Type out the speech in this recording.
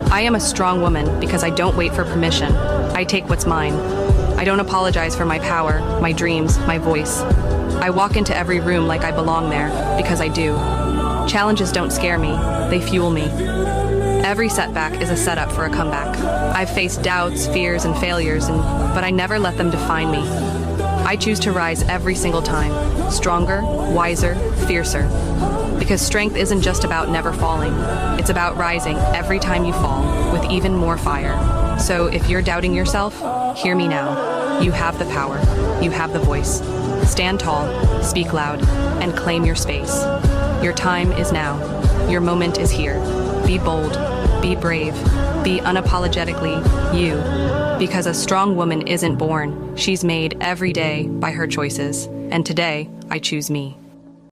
I am a strong woman because I don't wait for permission. I take what's mine. I don't apologize for my power, my dreams, my voice. I walk into every room like I belong there, because I do. Challenges don't scare me, they fuel me. Every setback is a setup for a comeback. I've faced doubts, fears, and failures, but I never let them define me. I choose to rise every single time, stronger, wiser, fiercer. Because strength isn't just about never falling, it's about rising every time you fall with even more fire. So if you're doubting yourself, hear me now. You have the power, you have the voice. Stand tall, speak loud, and claim your space. Your time is now. Your moment is here. Be bold, be brave, be unapologetically you. Because a strong woman isn't born, she's made every day by her choices. And today, I choose me.